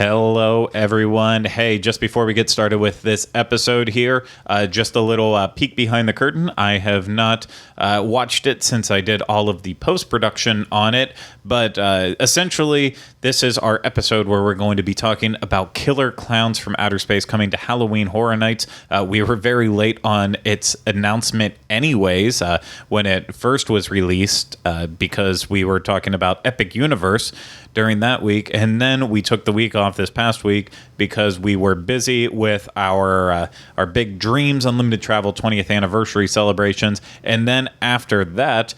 Hello, everyone. Hey, just before we get started with this episode here, just a little peek behind the curtain. I have not watched it since I did all of the post-production on it, but essentially, this is our episode where we're going to be talking about Killer Klowns from Outer Space coming to Halloween Horror Nights. We were very late on its announcement anyways, when it first was released, because we were talking about Epic Universe during that week, and then we took the week off this past week because we were busy with our big Dreams Unlimited Travel 20th anniversary celebrations, and then after that,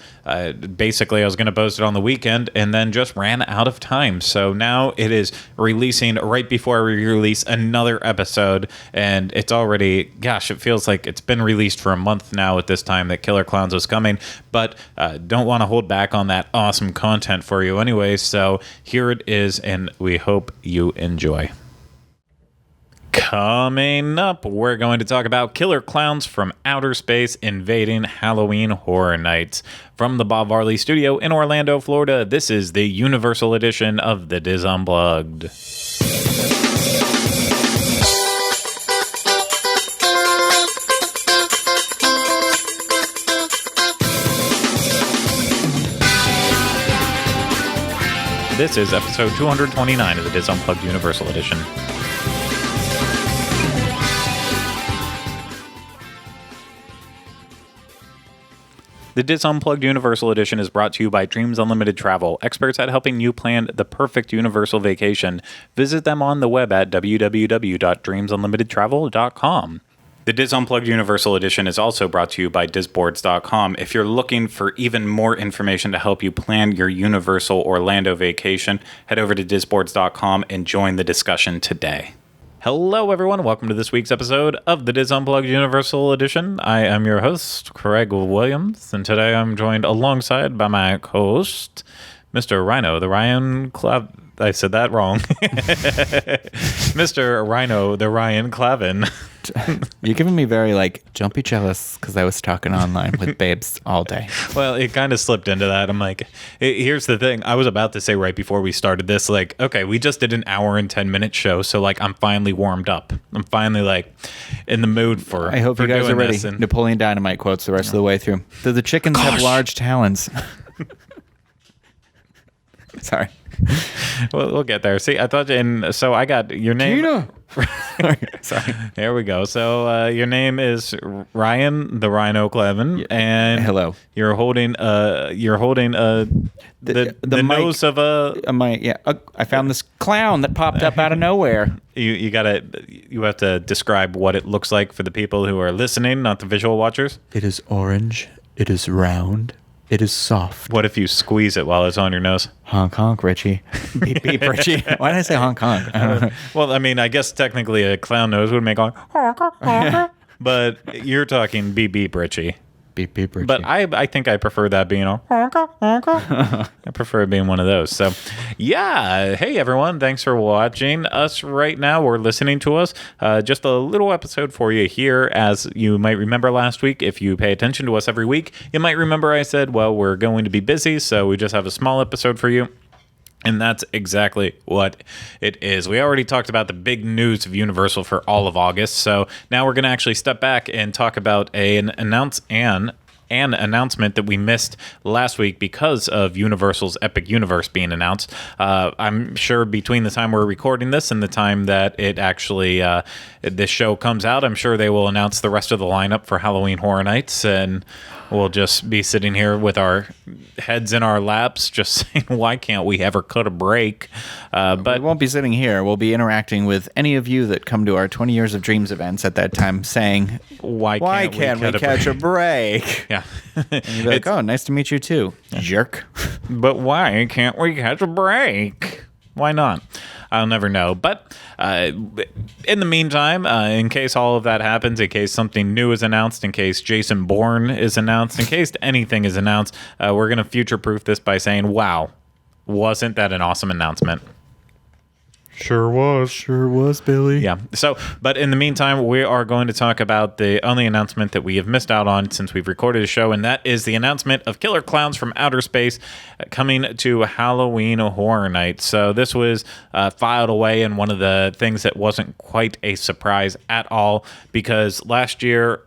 basically I was going to post it on the weekend, and then just ran out of time. So now it is releasing right before we release another episode, and it's already, gosh, it feels like it's been released for a month now at this time that Killer Klowns was coming, but don't want to hold back on that awesome content for you anyway, so here it is, and we hope you enjoy. Coming up, we're going to talk about Killer Klowns from Outer Space invading Halloween Horror Nights. From the Bob Varley Studio in Orlando, Florida, this is the Universal Edition of The Diz Unplugged. This is episode 229 of the Diz Unplugged Universal Edition. The Diz Unplugged Universal Edition is brought to you by Dreams Unlimited Travel, experts at helping you plan the perfect universal vacation. Visit them on the web at www.dreamsunlimitedtravel.com. The Diz Unplugged Universal Edition is also brought to you by DizBoards.com. If you're looking for even more information to help you plan your Universal Orlando vacation, head over to DizBoards.com and join the discussion today. Hello, everyone. Welcome to this week's episode of the Diz Unplugged Universal Edition. I am your host, Craig Williams, and today I'm joined alongside by my co-host, Mr. Ryno, the Ryan Clav... I said that wrong. Mr. Ryno, the Ryan Clavin. You're giving me very, jumpy jealous because I was talking online with babes all day. Well, it kind of slipped into that. I'm like, here's the thing. I was about to say right before we started this, okay, we just did an hour and 10-minute show, so, I'm finally warmed up. I'm finally, in the mood for I hope for you guys are ready. And Napoleon Dynamite quotes the rest of the way through. Do the chickens have large talons? Sorry. We'll get there. See, I thought, and so I got your name. Tina. Sorry. There we go. So your name is Ryan, the Ryno Clavin, and hello. You're holding the nose of a mic. Yeah, I found this clown that popped up out of nowhere. You have to describe what it looks like for the people who are listening, not the visual watchers. It is orange. It is round. It is soft. What if you squeeze it while it's on your nose? Honk, honk, Richie. Beep, beep, Richie. Why did I say honk, honk? Well, I mean, I guess technically a clown nose would make honk, honk, but you're talking beep, beep, Richie. Beep, beep, Richie. But I think I prefer that being a I prefer it being one of those. So, yeah. Hey, everyone. Thanks for watching us right now or listening to us. Just a little episode for you here. As you might remember last week, if you pay attention to us every week, you might remember I said, well, we're going to be busy, so we just have a small episode for you. And that's exactly what it is. We already talked about the big news of Universal for all of August, so now we're going to actually step back and talk about an announcement that we missed last week because of Universal's Epic Universe being announced. I'm sure between the time we're recording this and the time that it actually this show comes out, I'm sure they will announce the rest of the lineup for Halloween Horror Nights, and we'll just be sitting here with our heads in our laps just saying, why can't we ever cut a break? But we won't be sitting here. We'll be interacting with any of you that come to our 20 Years of Dreams events at that time saying, why can't we catch a break? Yeah. And you'll be like, oh, nice to meet you too, jerk. But why can't we catch a break? Why not? I'll never know. But in the meantime, in case all of that happens, in case something new is announced, in case Jason Bourne is announced, in case anything is announced, we're going to future-proof this by saying, wow, wasn't that an awesome announcement? Sure was, Billy. Yeah. So, but in the meantime, we are going to talk about the only announcement that we have missed out on since we've recorded a show, and that is the announcement of Killer Klowns from Outer Space coming to Halloween Horror Nights. So this was filed away in one of the things that wasn't quite a surprise at all, because last year,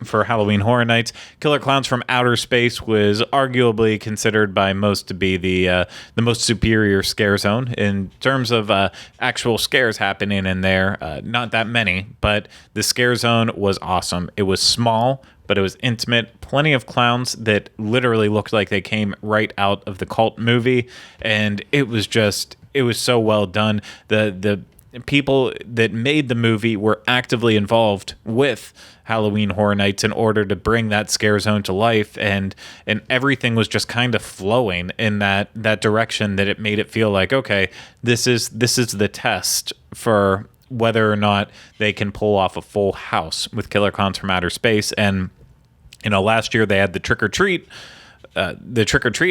for Halloween Horror Nights, Killer Klowns from Outer Space was arguably considered by most to be the most superior scare zone in terms of actual scares happening in there. Not that many, but the scare zone was awesome. It was small, but it was intimate. Plenty of clowns that literally looked like they came right out of the Cult movie, and it was so well done. The people that made the movie were actively involved with Halloween Horror Nights in order to bring that scare zone to life, and everything was just kind of flowing in that direction, that it made it feel like, okay, this is the test for whether or not they can pull off a full house with Killer Klowns from Outer Space. And last year they had the Trick or Treat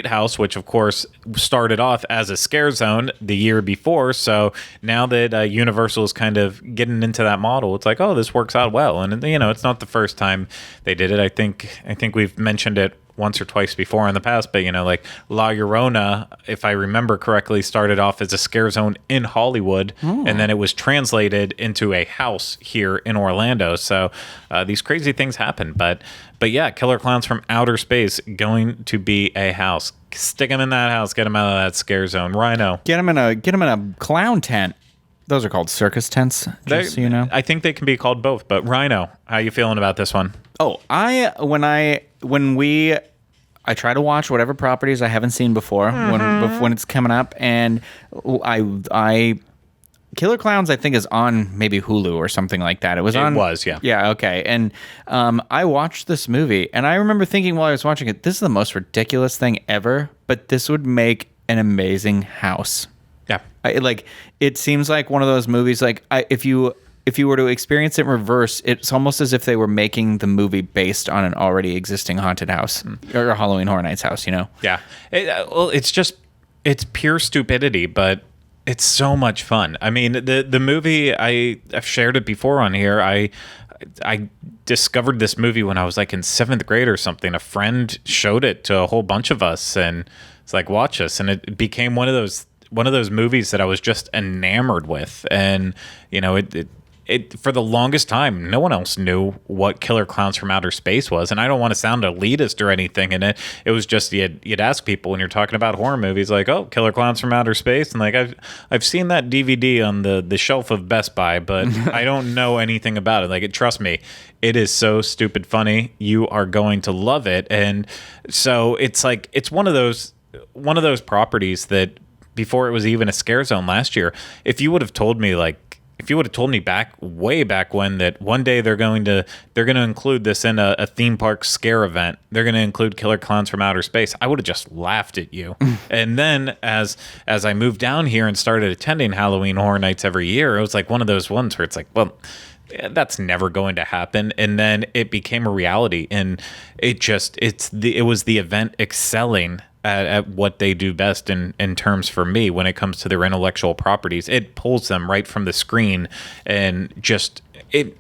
house, which of course started off as a scare zone the year before. So now that Universal is kind of getting into that model, it's like, oh, this works out well. And it's not the first time they did it. I think we've mentioned it once or twice before in the past, but like La Llorona, if I remember correctly, started off as a scare zone in Hollywood, and then it was translated into a house here in Orlando. So these crazy things happen, but yeah, Killer Klowns from Outer Space going to be a house. Stick them in that house, get them out of that scare zone. Ryno, get them in a clown tent. Those are called circus tents, just so you know. I think they can be called both, but Ryno, how you feeling about this one? Oh, I try to watch whatever properties I haven't seen before when it's coming up, and I Killer Klowns I think is on maybe Hulu or something like that. It was, yeah. Yeah, okay. And I watched this movie, and I remember thinking while I was watching it, this is the most ridiculous thing ever, but this would make an amazing house. Yeah. It seems like one of those movies, if you were to experience it in reverse, it's almost as if they were making the movie based on an already existing haunted house or a Halloween Horror Nights house, Yeah. It's pure stupidity, but it's so much fun. I mean, the movie, I've shared it before on here. I discovered this movie when I was in 7th grade or something. A friend showed it to a whole bunch of us, and it's like, watch this. And it became one of those movies that I was just enamored with. And, it for the longest time, no one else knew what Killer Klowns from Outer Space was. And I don't want to sound elitist or anything. And it was just, you'd ask people when you're talking about horror movies, like, oh, Killer Klowns from Outer Space. And I've seen that DVD on the shelf of Best Buy, but I don't know anything about it. Trust me, it is so stupid funny. You are going to love it. And so it's one of those properties that before it was even a scare zone last year, if you would have told me way back when that one day they're going to include this in a theme park scare event, they're going to include Killer Klowns from Outer Space, I would have just laughed at you. And then as I moved down here and started attending Halloween Horror Nights every year, it was one of those ones where it's like, well, that's never going to happen. And then it became a reality, and it was the event excelling at what they do best in terms, for me, when it comes to their intellectual properties. It pulls them right from the screen, and just it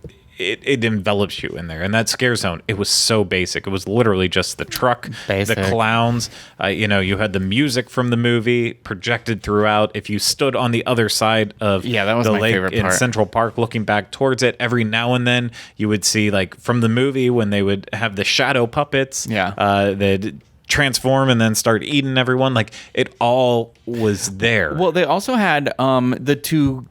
envelops you in there. And that scare zone, it was so basic. It was literally just the truck, the clowns. You had the music from the movie projected throughout. If you stood on the other side of that was the my lake favorite in part. Central Park, looking back towards it, every now and then you would see, from the movie when they would have the shadow puppets. They'd transform and then start eating everyone. It all was there. Well, they also had the two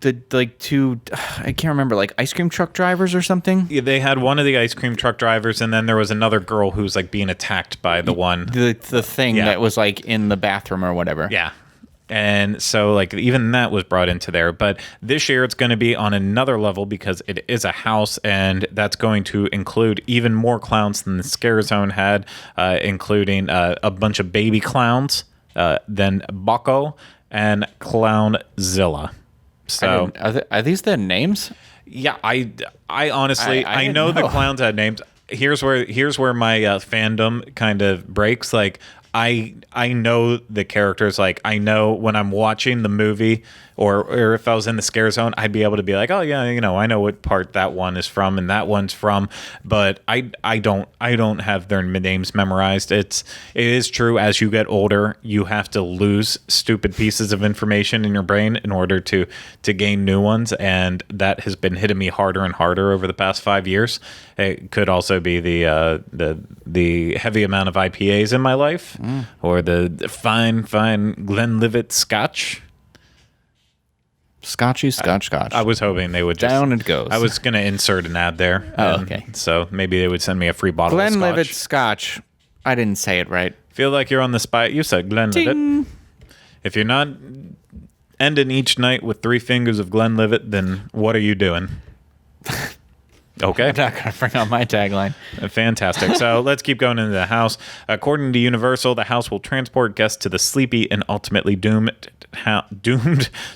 I can't remember, ice cream truck drivers or something. Yeah, they had one of the ice cream truck drivers, and then there was another girl who's being attacked by the one the thing that was in the bathroom or whatever. Yeah. And so even that was brought into there. But this year it's going to be on another level because it is a house, and that's going to include even more clowns than the Scare Zone had, including a bunch of baby clowns, then Bucko and Clownzilla. So are these the names? Yeah, I honestly I know the clowns had names. Here's where my fandom kind of breaks. I know the characters. I know when I'm watching the movie, or if I was in the scare zone, I'd be able to be like, oh yeah, I know what part that one is from and that one's from, but I don't have their names memorized. It is true, as you get older, you have to lose stupid pieces of information in your brain in order to gain new ones, and that has been hitting me harder and harder over the past 5 years. It could also be the heavy amount of IPAs in my life, or the fine Glenlivet Scotch. Scotch. I was hoping they would just... Down it goes. I was going to insert an ad there. Oh, okay. So maybe they would send me a free bottle of Glenlivet Scotch. Scotch. I didn't say it right. Feel like you're on the spot. You said Glenlivet. Ding. If you're not ending each night with 3 fingers of Glenlivet, then what are you doing? Okay. I'm not going to bring out my tagline. Fantastic. So let's keep going into the house. According to Universal, the house will transport guests to the sleepy and ultimately doomed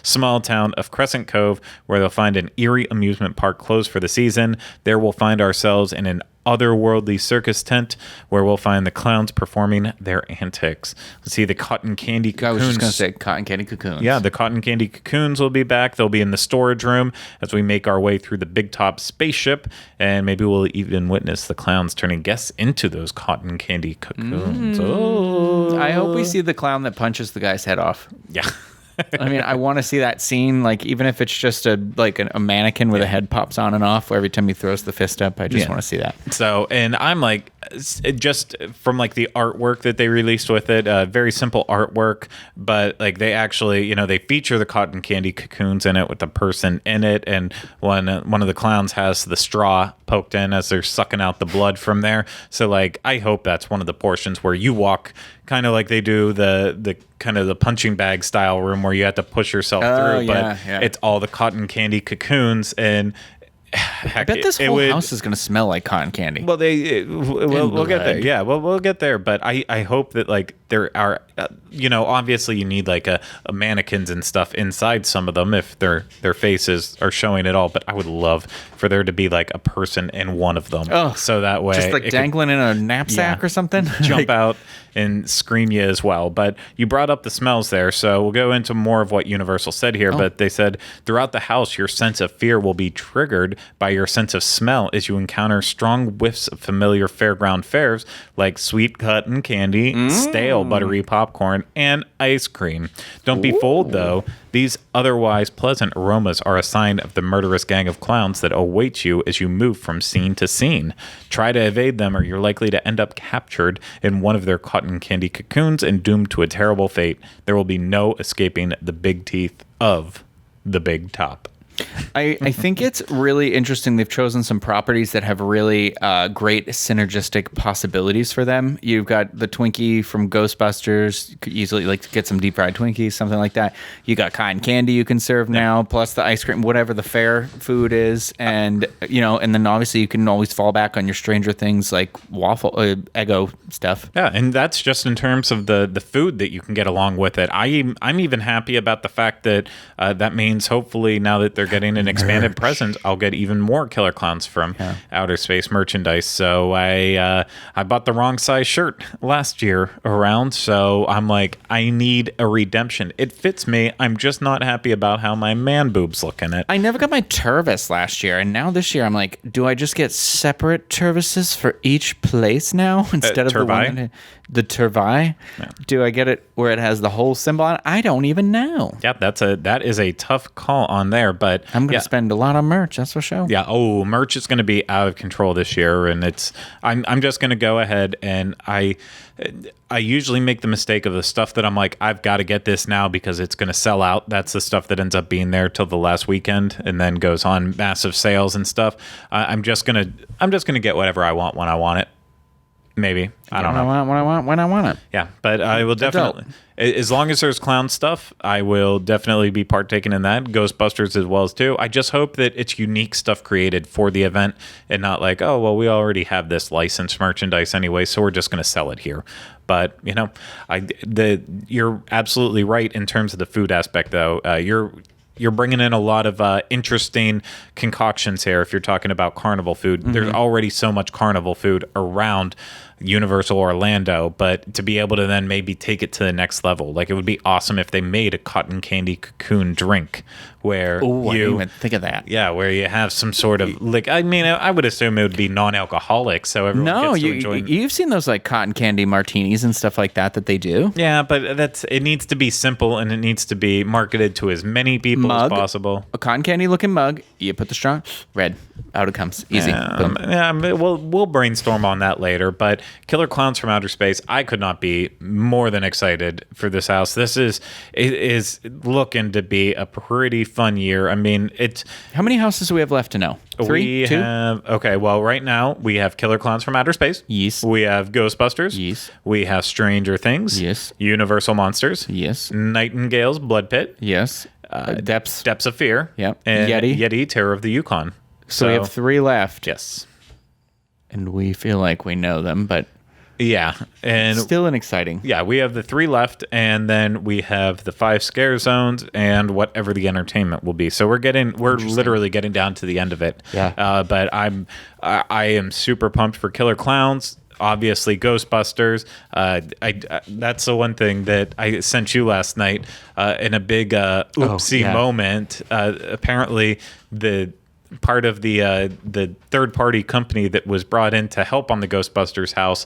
small town of Crescent Cove, where they'll find an eerie amusement park closed for the season. There we'll find ourselves in an otherworldly circus tent where we'll find the clowns performing their antics. Let's see, the cotton candy cocoons. I was just going to say cotton candy cocoons. Yeah, the cotton candy cocoons will be back. They'll be in the storage room as we make our way through the big top spaceship, and maybe we'll even witness the clowns turning guests into those cotton candy cocoons. Oh, I hope we see the clown that punches the guy's head off. Yeah. I mean, I want to see that scene, like, even if it's just a mannequin where the head pops on and off every time he throws the fist up. I just want to see that. So, and I'm like, just from like the artwork that they released with it, very simple artwork, but like they actually, they feature the cotton candy cocoons in it with the person in it, and one of the clowns has the straw poked in as they're sucking out the blood from there. So like, I hope that's one of the portions where you walk kind of like they do the kind of the punching bag style room where you have to push yourself through, but it's all the cotton candy cocoons, and heck, I bet this whole house is going to smell like cotton candy. Well, we'll get there. Yeah, we'll get there. But I hope that like there are, obviously you need like a mannequins and stuff inside some of them if their faces are showing it all. But I would love for there to be like a person in one of them. Oh, so that way just like dangling in a knapsack or something, jump out and scream you as well. But you brought up the smells there, so we'll go into more of what Universal said here. But they said throughout the house, your sense of fear will be triggered by your sense of smell as you encounter strong whiffs of familiar fairground fares like sweet cotton candy, stale buttery popcorn, and ice cream. Don't be fooled, though. These otherwise pleasant aromas are a sign of the murderous gang of clowns that awaits you as you move from scene to scene. Try to evade them, or you're likely to end up captured in one of their cotton candy cocoons and doomed to a terrible fate. There will be no escaping the big teeth of the big top. I think it's really interesting. They've chosen some properties that have really great synergistic possibilities for them. You've got the Twinkie from Ghostbusters. You could easily like get some deep fried Twinkies, something like that. You got cotton candy you can serve now, plus the ice cream, whatever the fair food is, and and then obviously you can always fall back on your Stranger Things like waffle Eggo stuff. Yeah, and that's just in terms of the food that you can get along with it. I'm even happy about the fact that that means hopefully now that they're getting an expanded presence, I'll get even more Killer Clowns from Outer Space merchandise. So I bought the wrong size shirt last year around, so I'm like, I need a redemption. It fits me. I'm just not happy about how my man boobs look in it. I never got my Tervis last year, and now this year I'm like, do I just get separate Tervises for each place now instead of the Tervi? Yeah. Do I get it where it has the whole symbol on it? I don't even know. Yeah, that is a tough call on there, but I'm going to spend a lot on merch. That's for sure. Yeah. Oh, merch is going to be out of control this year, and I'm just going to go ahead and I usually make the mistake of the stuff that I'm like, I've got to get this now because it's going to sell out. That's the stuff that ends up being there till the last weekend and then goes on massive sales and stuff. I'm just gonna get whatever I want when I want it. Maybe. I don't know. When I want it. Yeah, but I will definitely, as long as there's clown stuff, I will definitely be partaking in that. Ghostbusters as well as too. I just hope that it's unique stuff created for the event and not like, oh, well, we already have this licensed merchandise anyway, so we're just going to sell it here. But, you're absolutely right in terms of the food aspect, though. You're bringing in a lot of interesting concoctions here if you're talking about carnival food. Mm-hmm. There's already so much carnival food around. Universal Orlando, but to be able to then maybe take it to the next level. Like, it would be awesome if they made a cotton candy cocoon drink where I didn't even think of that. Yeah, where you have some sort of, like, I mean, I would assume it would be non-alcoholic, so everyone gets to enjoy. You've seen those like cotton candy martinis and stuff like that they do. Yeah, but it needs to be simple, and it needs to be marketed to as many people as possible. A cotton candy looking mug. You put the straw, red, out it comes, easy. Boom. Yeah, we'll brainstorm on that later. But Killer Klowns from Outer Space, I could not be more than excited for this house. It is looking to be a pretty fun year. I mean, how many houses do we have left to know? 3, 2? Okay, well, right now we have Killer Klowns from Outer Space. Yes. We have Ghostbusters. Yes. We have Stranger Things. Yes. Universal Monsters. Yes. Nightingale's Blood Pit. Yes. Depths of Fear. Yep. And Yeti, Terror of the Yukon. So we have 3 left. Yes. And we feel like we know them, but yeah, and still an exciting. Yeah, we have the 3 left, and then we have the 5 scare zones and whatever the entertainment will be. So we're literally getting down to the end of it. Yeah. But I am super pumped for Killer Klowns. Obviously, Ghostbusters. That's the one thing that I sent you last night in a big oopsie moment. Apparently, the part of the third-party company that was brought in to help on the Ghostbusters house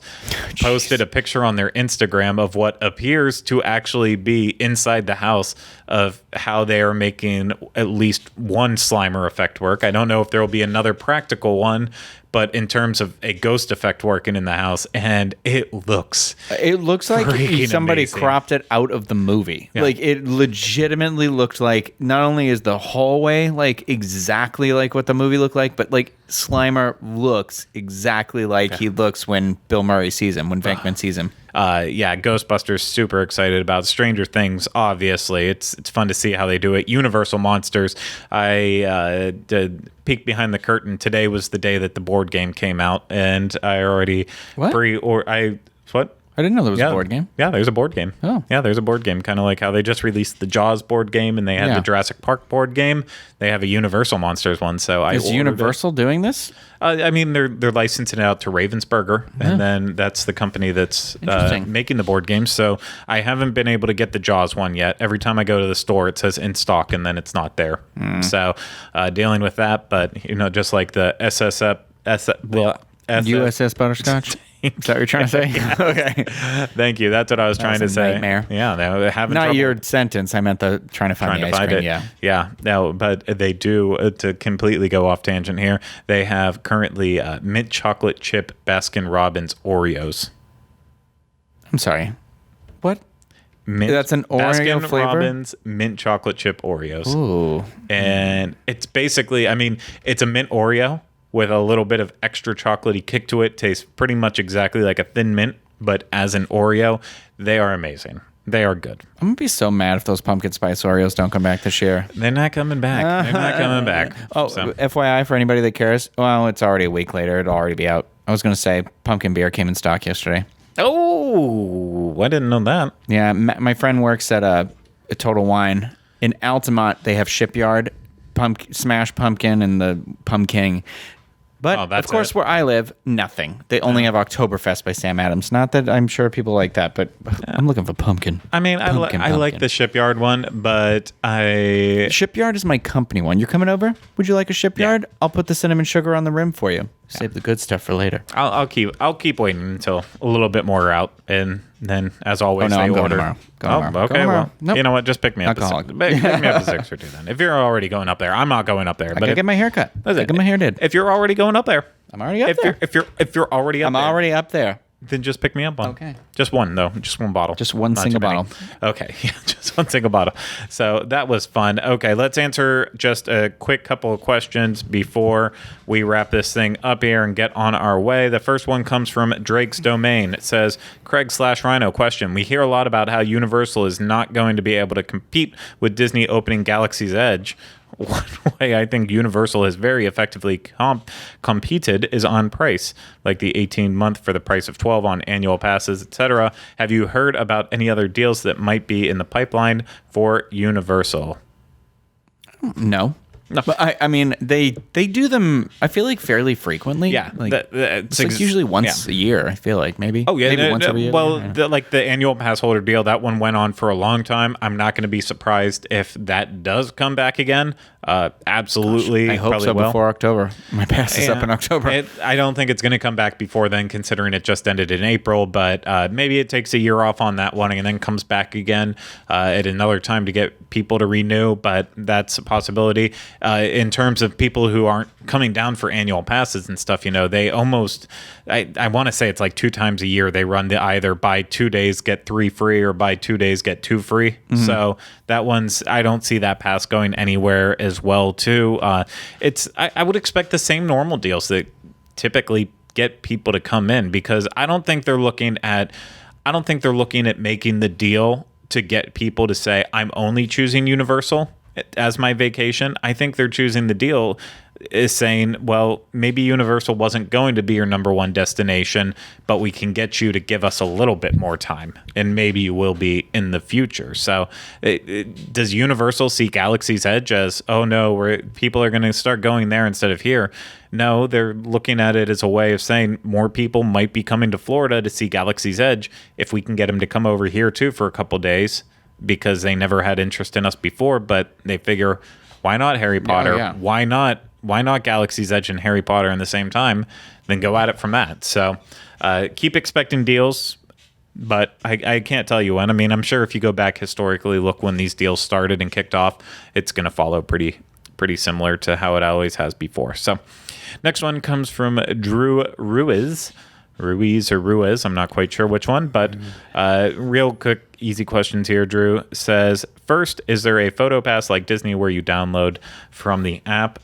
posted a picture on their Instagram of what appears to actually be inside the house of how they are making at least one Slimer effect work. I don't know if there will be another practical one, but in terms of a ghost effect working in the house, and it looks like somebody amazing. Cropped it out of the movie. Yeah. Like, it legitimately looked like not only is the hallway like exactly like what the movie looked like, but like Slimer looks exactly like he looks when Bill Murray sees him, when Venkman sees him. Ghostbusters, super excited about. Stranger Things, obviously. It's fun to see how they do it. Universal Monsters, I did peek behind the curtain. Today was the day that the board game came out, and I already What? I didn't know there was a board game. Yeah, there's a board game. Oh. Yeah, there's a board game. Kind of like how they just released the Jaws board game and they had the Jurassic Park board game. They have a Universal Monsters one, so Is Universal doing this? I mean, they're licensing it out to Ravensburger, and then that's the company that's making the board game. So I haven't been able to get the Jaws one yet. Every time I go to the store, it says in stock, and then it's not there. So dealing with that, but just like the USS Butterscotch. Is that what you're trying to say? Yeah. Okay. Thank you. That's what I was trying to say. Nightmare. Yeah, they're having not trouble. your sentence. I meant trying to find the ice cream. It. Yeah. No, but they do, to completely go off tangent here, they have currently mint chocolate chip Baskin Robbins Oreos. I'm sorry. What? That's an Oreo Baskin flavor? Robbins mint chocolate chip Oreos. Ooh. And it's basically, it's a mint Oreo with a little bit of extra chocolatey kick to it. Tastes pretty much exactly like a Thin Mint, but as an Oreo. They are amazing. They are good. I'm going to be so mad if those pumpkin spice Oreos don't come back this year. They're not coming back. FYI for anybody that cares, well, it's already a week later. It'll already be out. I was going to say pumpkin beer came in stock yesterday. Oh, I didn't know that. Yeah, my friend works at a Total Wine. In Altamont, they have Shipyard, Smash Pumpkin, and the Pumpkin. But, of course, where I live, nothing. They only have Oktoberfest by Sam Adams. Not that I'm sure people like that, but I'm looking for pumpkin. I mean, I like the Shipyard one, but Shipyard is my company one. You're coming over? Would you like a Shipyard? Yeah. I'll put the cinnamon sugar on the rim for you. Save the good stuff for later. I'll keep waiting until a little bit more are out, and then as always I'm order. Going tomorrow. Okay. Well, nope. You know what? Just pick me up. Pick me up a 6 or 2 then. If you're already going up there, I'm not going up there. I gotta get my hair cut. I get my hair did. If you're already going up there, I'm already up there. If you're already up I'm already up there. Then just pick me up on. Okay. Just one, though. Just one bottle. Just one single bottle. Okay. Yeah, just one single bottle. So that was fun. Okay, let's answer just a quick couple of questions before we wrap this thing up here and get on our way. The first one comes from Drake's Domain. It says, Craig/Ryno question. We hear a lot about how Universal is not going to be able to compete with Disney opening Galaxy's Edge. One way I think Universal has very effectively competed is on price, like the 18-month for the price of 12 on annual passes, etc. Have you heard about any other deals that might be in the pipeline for Universal? No. No. But I mean, they do them, I feel like, fairly frequently. Yeah. Like, it's like usually once a year, I feel like, maybe. Oh, yeah. Maybe once every year. Well, the annual pass holder deal, that one went on for a long time. I'm not going to be surprised if that does come back again. Absolutely. Gosh, I hope so before October. My pass is up in October. I don't think it's going to come back before then, considering it just ended in April, but maybe it takes a year off on that one and then comes back again at another time to get people to renew, but that's a possibility. In terms of people who aren't coming down for annual passes and stuff, they almost, I want to say it's like 2 times a year they run the either buy 2 days, get 3 free, or buy 2 days, get 2 free. Mm-hmm. So that one's, I don't see that pass going anywhere as well too. I would expect the same normal deals that typically get people to come in, because I don't think they're looking at making the deal to get people to say, I'm only choosing Universal as my vacation. I think they're choosing the deal is saying, well, maybe Universal wasn't going to be your number one destination, but we can get you to give us a little bit more time, and maybe you will be in the future. So does Universal see Galaxy's Edge as, oh no, people are going to start going there instead of here? No, they're looking at it as a way of saying more people might be coming to Florida to see Galaxy's Edge if we can get them to come over here too for a couple days, because they never had interest in us before, but they figure, why not Harry Potter? Yeah. Why not Galaxy's Edge and Harry Potter in the same time? Then go at it from that. So keep expecting deals, but I can't tell you when. I mean, I'm sure if you go back historically, look when these deals started and kicked off, it's going to follow pretty similar to how it always has before. So next one comes from Drew Ruiz, I'm not quite sure which one, but real quick, easy questions here. Drew says, first, is there a photo pass like Disney where you download from the app?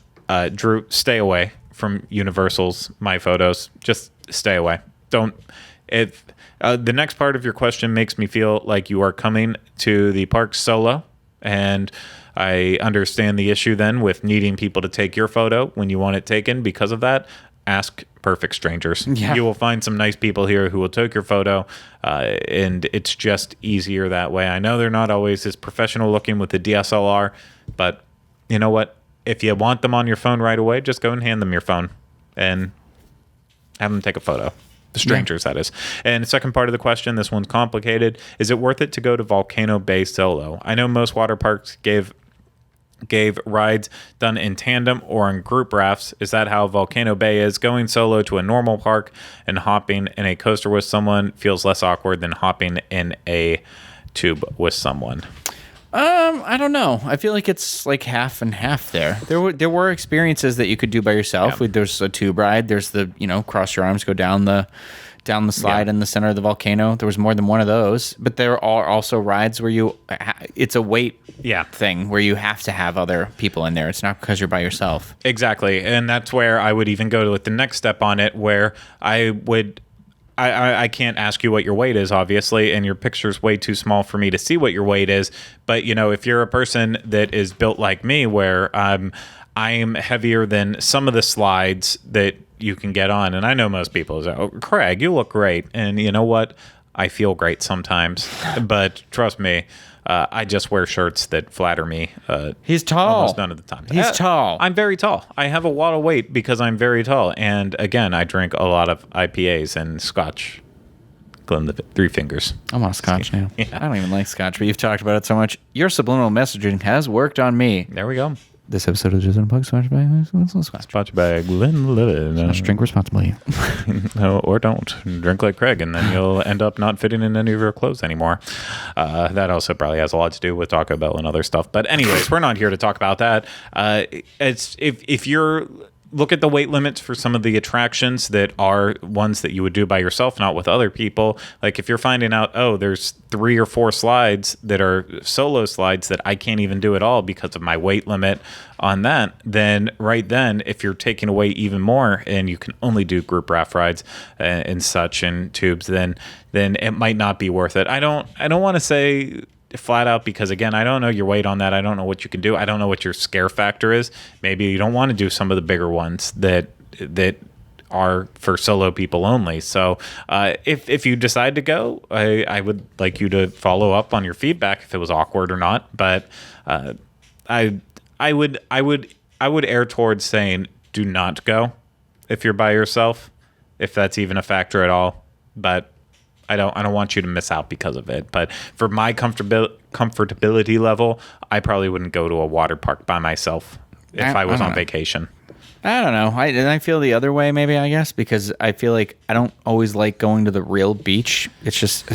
Drew, stay away from Universal's My Photos. Just stay away. Don't. If the next part of your question makes me feel like you are coming to the park solo, and I understand the issue then with needing people to take your photo when you want it taken because of that. Ask perfect strangers. Yeah. You will find some nice people here who will take your photo, and it's just easier that way. I know they're not always as professional looking with the DSLR, but you know what? If you want them on your phone right away, just go and hand them your phone and have them take a photo. The strangers, that is. And the second part of the question, this one's complicated. Is it worth it to go to Volcano Bay solo? I know most water parks gave rides done in tandem or in group rafts. Is that how Volcano Bay is? Going solo to a normal park and hopping in a coaster with someone feels less awkward than hopping in a tube with someone. I don't know. I feel like it's like half and half there. There were experiences that you could do by yourself. Yeah. There's a tube ride. There's the, cross your arms, go down the slide in the center of the volcano. There was more than one of those, but there are also rides where it's a weight thing where you have to have other people in there. It's not because you're by yourself. Exactly. And that's where I would even go with the next step on it, where I can't ask you what your weight is, obviously, and your picture's way too small for me to see what your weight is. But, if you're a person that is built like me, where I am heavier than some of the slides that you can get on, and I know most people say, oh, Craig, you look great. And you know what? I feel great sometimes. But trust me, I just wear shirts that flatter me. He's tall. Almost none of the time. He's tall. I'm very tall. I have a lot of weight because I'm very tall. And again, I drink a lot of IPAs and Scotch. Three Fingers. I'm on Scotch now. Yeah. I don't even like Scotch, but you've talked about it so much. Your subliminal messaging has worked on me. There we go. This episode is just unplugged, sponsored by Glenlivet. Drink responsibly. No, or don't. Drink like Craig, and then you'll end up not fitting in any of your clothes anymore. That also probably has a lot to do with Taco Bell and other stuff. But anyways, we're not here to talk about that. It's if you're... Look at the weight limits for some of the attractions that are ones that you would do by yourself, not with other people. Like if you're finding out, there's 3 or 4 slides that are solo slides that I can't even do at all because of my weight limit on that, then if you're taking away even more and you can only do group raft rides and such and tubes, then it might not be worth it. I don't want to say flat out, because again, I don't know your weight on that. I don't know what you can do. I don't know what your scare factor is. Maybe you don't want to do some of the bigger ones that are for solo people only. So if you decide to go, I would like you to follow up on your feedback if it was awkward or not. But I would I would err towards saying do not go if you're by yourself, if that's even a factor at all. But I don't want you to miss out because of it. But for my comfortability level, I probably wouldn't go to a water park by myself if I was on vacation. I don't know. I feel the other way, maybe, I guess, because I feel like I don't always like going to the real beach. It's just,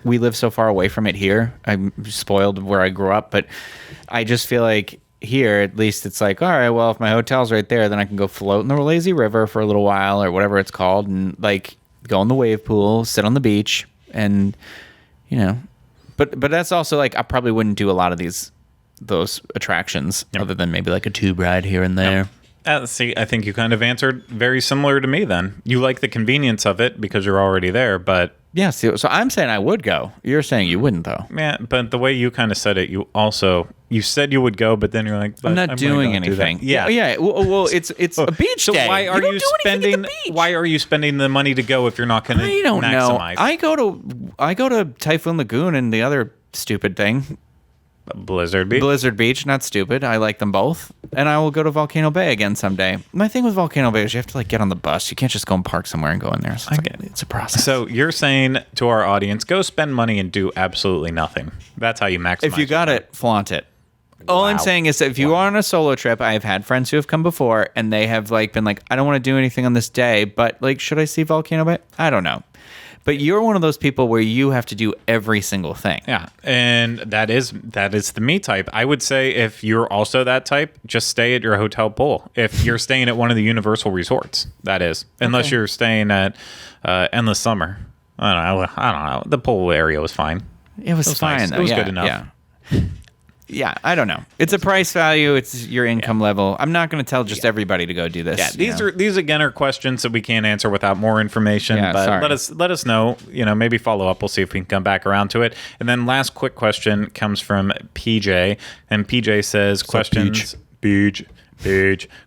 we live so far away from it here. I'm spoiled where I grew up, but I just feel like here, at least it's like, all right, well, if my hotel's right there, then I can go float in the lazy river for a little while or whatever it's called, and like go in the wave pool, sit on the beach, and, you know. But that's also like, I probably wouldn't do a lot of those attractions other than maybe like a tube ride here and there. See, I think you kind of answered very similar to me then. You like the convenience of it because you're already there, but... Yeah, so I'm saying I would go. You're saying you wouldn't, though. Yeah, but the way you kind of said it, you said you would go, but then you're like... I'm not doing anything. Yeah. Yeah, well, it's a beach so day. Why are you spending the money to go if you're not going to maximize? I don't know. I go to Typhoon Lagoon and the other stupid thing. Blizzard Beach, not stupid. I like them both. And I will go to Volcano Bay again someday. My thing with Volcano Bay is you have to like get on the bus. You can't just go and park somewhere and go in there. So it's a process. So you're saying to our audience, go spend money and do absolutely nothing. That's how you maximize. If you got it, flaunt it. All I'm saying is that if you are on a solo trip, I have had friends who have come before and they have like been like, I don't want to do anything on this day, but like, should I see Volcano Bay? I don't know. But you're one of those people where you have to do every single thing. Yeah, and that is the me type. I would say if you're also that type, just stay at your hotel pool. If you're staying at one of the Universal resorts, that is. Unless you're staying at Endless Summer. I don't know. The pool area was fine. It was fine, nice. though. It was good enough. Yeah. Yeah, I don't know. It's a price value. It's your income level. I'm not going to tell just everybody to go do this. Yeah, these again are questions that we can't answer without more information. Yeah, but sorry. let us know. Maybe follow up. We'll see if we can come back around to it. And then last quick question comes from PJ, and PJ says questions. Beach.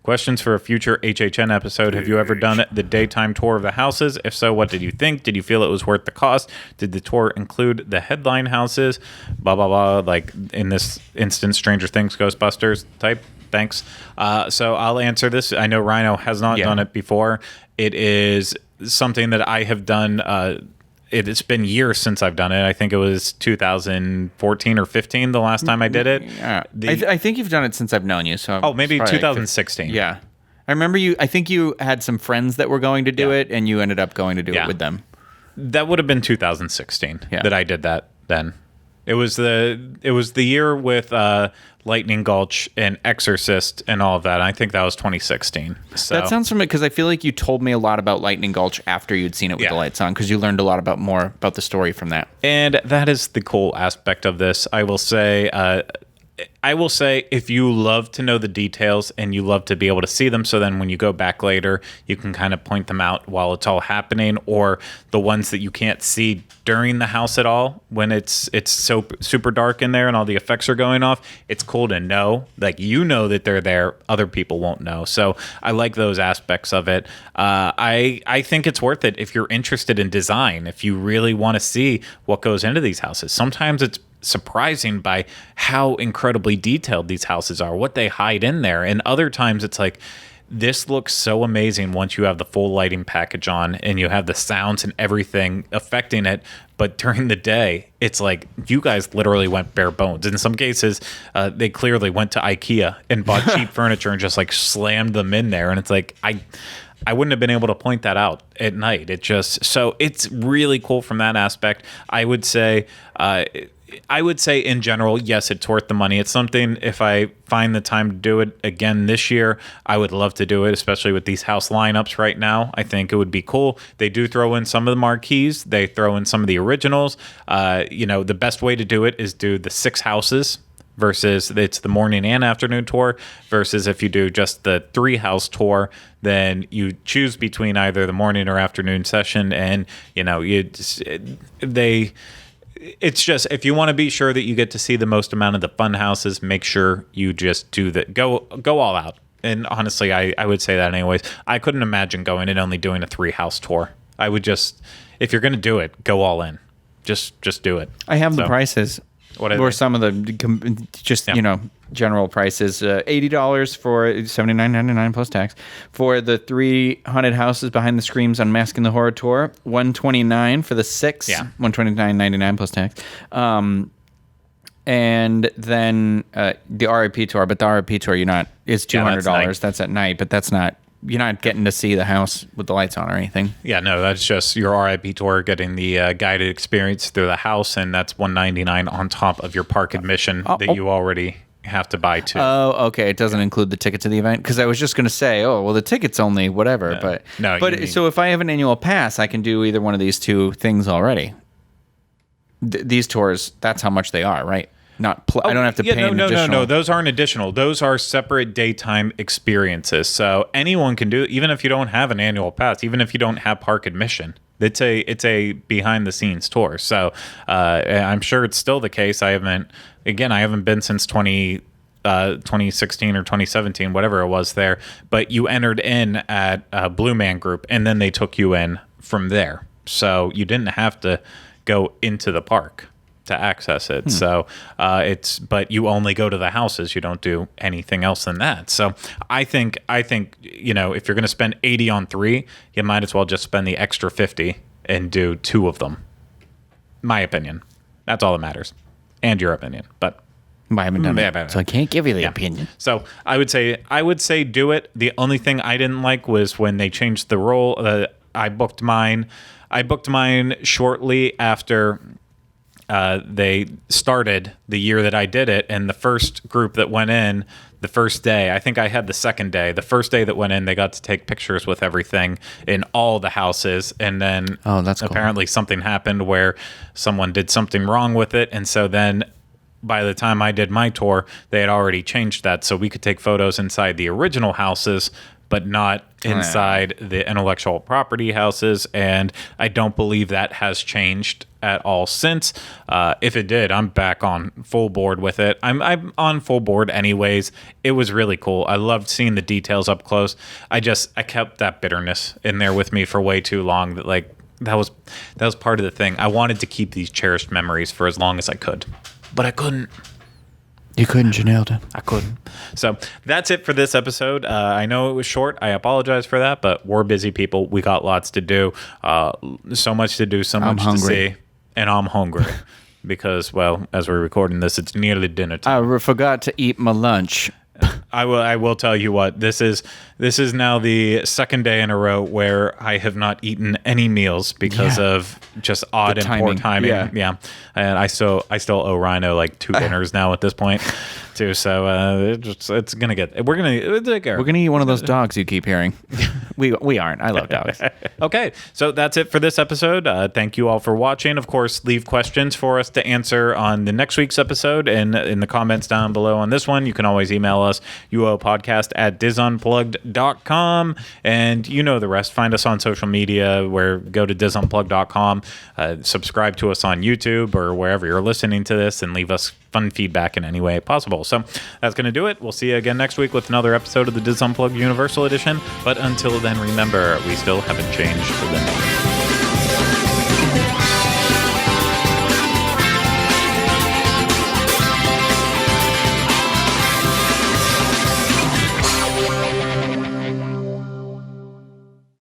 Questions for a future HHN episode. Have you ever done the daytime tour of the houses? If so, what did you think? Did you feel it was worth the cost? Did the tour include the headline houses? Blah, blah, blah. Like in this instance, Stranger Things, Ghostbusters type. Thanks. So I'll answer this. I know Ryno has not done it before. It is something that I have done. It's been years since I've done it. I think it was 2014 or 15 the last time I did it. Yeah. I think you've done it since I've known you. So maybe 2016. Yeah. I remember you. I think you had some friends that were going to do it, and you ended up going to do it with them. That would have been 2016 that I did that then. It was the year with Lightning Gulch and Exorcist and all of that. I think that was 2016. So. That sounds familiar because I feel like you told me a lot about Lightning Gulch after you'd seen it with the lights on because you learned a lot more about the story from that. And that is the cool aspect of this. I will say if you love to know the details and you love to be able to see them, so then when you go back later, you can kind of point them out while it's all happening, or the ones that you can't see during the house at all when it's so super dark in there and all the effects are going off. It's cool to know, like, that they're there. Other people won't know. So I like those aspects of it. I think it's worth it if you're interested in design, if you really want to see what goes into these houses. Sometimes it's surprising by how incredibly detailed these houses are, what they hide in there. And other times it's like, this looks so amazing once you have the full lighting package on and you have the sounds and everything affecting it. But during the day, it's like you guys literally went bare bones. In some cases, they clearly went to IKEA and bought cheap furniture and just like slammed them in there. And it's like, I wouldn't have been able to point that out at night. So it's really cool from that aspect. I would say in general, yes, it's worth the money. It's something, if I find the time to do it again this year, I would love to do it, especially with these house lineups right now. I think it would be cool. They do throw in some of the marquees. They throw in some of the originals. The best way to do it is do the 6 houses versus it's the morning and afternoon tour, versus if you do just the 3 house tour, then you choose between either the morning or afternoon session. And, it's just, if you want to be sure that you get to see the most amount of the fun houses, make sure you just do that. Go all out. And honestly, I would say that anyways. I couldn't imagine going and only doing a 3 house tour. I would just, if you're going to do it, go all in. Just do it. I have the prices. What are some of the, general price is $80 for $79.99 plus tax for the 3 haunted houses behind the screams on Masking the Horror Tour. $129 for the 6. Yeah. $129.99 plus tax. And then the RIP tour, but the RIP tour is $200. That's at night, but that's not. You're not getting to see the house with the lights on or anything. Yeah, no, that's just your RIP tour, getting the guided experience through the house, and that's $199 on top of your park admission that you already have to buy too. Oh, okay. It doesn't include the ticket to the event, because I was just going to say, the ticket's only whatever. So if I have an annual pass, I can do either one of these two things already. These tours, that's how much they are, right? I don't have to pay an additional. No. Those aren't additional. Those are separate daytime experiences. So anyone can do it, even if you don't have an annual pass, even if you don't have park admission. It's a behind the scenes tour. So I'm sure it's still the case. I haven't been since 2016 or 2017, whatever it was there. But you entered in at Blue Man Group, and then they took you in from there. So you didn't have to go into the park to access it. So but you only go to the houses. You don't do anything else than that. So I think if you're going to spend $80 on 3, you might as well just spend the extra $50 and do 2 of them. My opinion. That's all that matters. And your opinion. But I haven't done it, so I can't give you the opinion. So I would say do it. The only thing I didn't like was when they changed the role. I booked mine shortly after they started the year that I did it, and the first group that went in the first day, I think I had the second day. The first day that went in, they got to take pictures with everything in all the houses, and then that's cool. Apparently something happened where someone did something wrong with it, and so then by the time I did my tour, they had already changed that, so we could take photos inside the original houses, but not inside the intellectual property houses, and I don't believe that has changed at all since. If it did, I'm back on full board with it. I'm on full board anyways. It was really cool. I loved seeing the details up close. I kept that bitterness in there with me for way too long. That was part of the thing. I wanted to keep these cherished memories for as long as I could, but I couldn't. You couldn't, you nailed it. I couldn't. So that's it for this episode. I know it was short. I apologize for that, but we're busy people. We got lots to do. So much to do, so much to see. And I'm hungry because, as we're recording this, it's nearly dinner time. I forgot to eat my lunch. I will tell you what, this is now the second day in a row where I have not eaten any meals because of just odd and poor timing. Yeah. And I still owe Ryno like 2 dinners now at this point too. So it's gonna get. We're gonna eat one of those dogs you keep hearing. We aren't. I love dogs. Okay, so that's it for this episode. Thank you all for watching. Of course, leave questions for us to answer on the next week's episode and in the comments down below on this one. You can always email us uopodcast@disunplugged.com, and you know the rest. Find us on social media. Go to disunplugged.com. Subscribe to us on YouTube or wherever you're listening to this, and leave us fun feedback in any way possible. So that's going to do it. We'll see you again next week with another episode of the Dis Unplugged Universal Edition. But until then, remember, we still haven't changed for the name.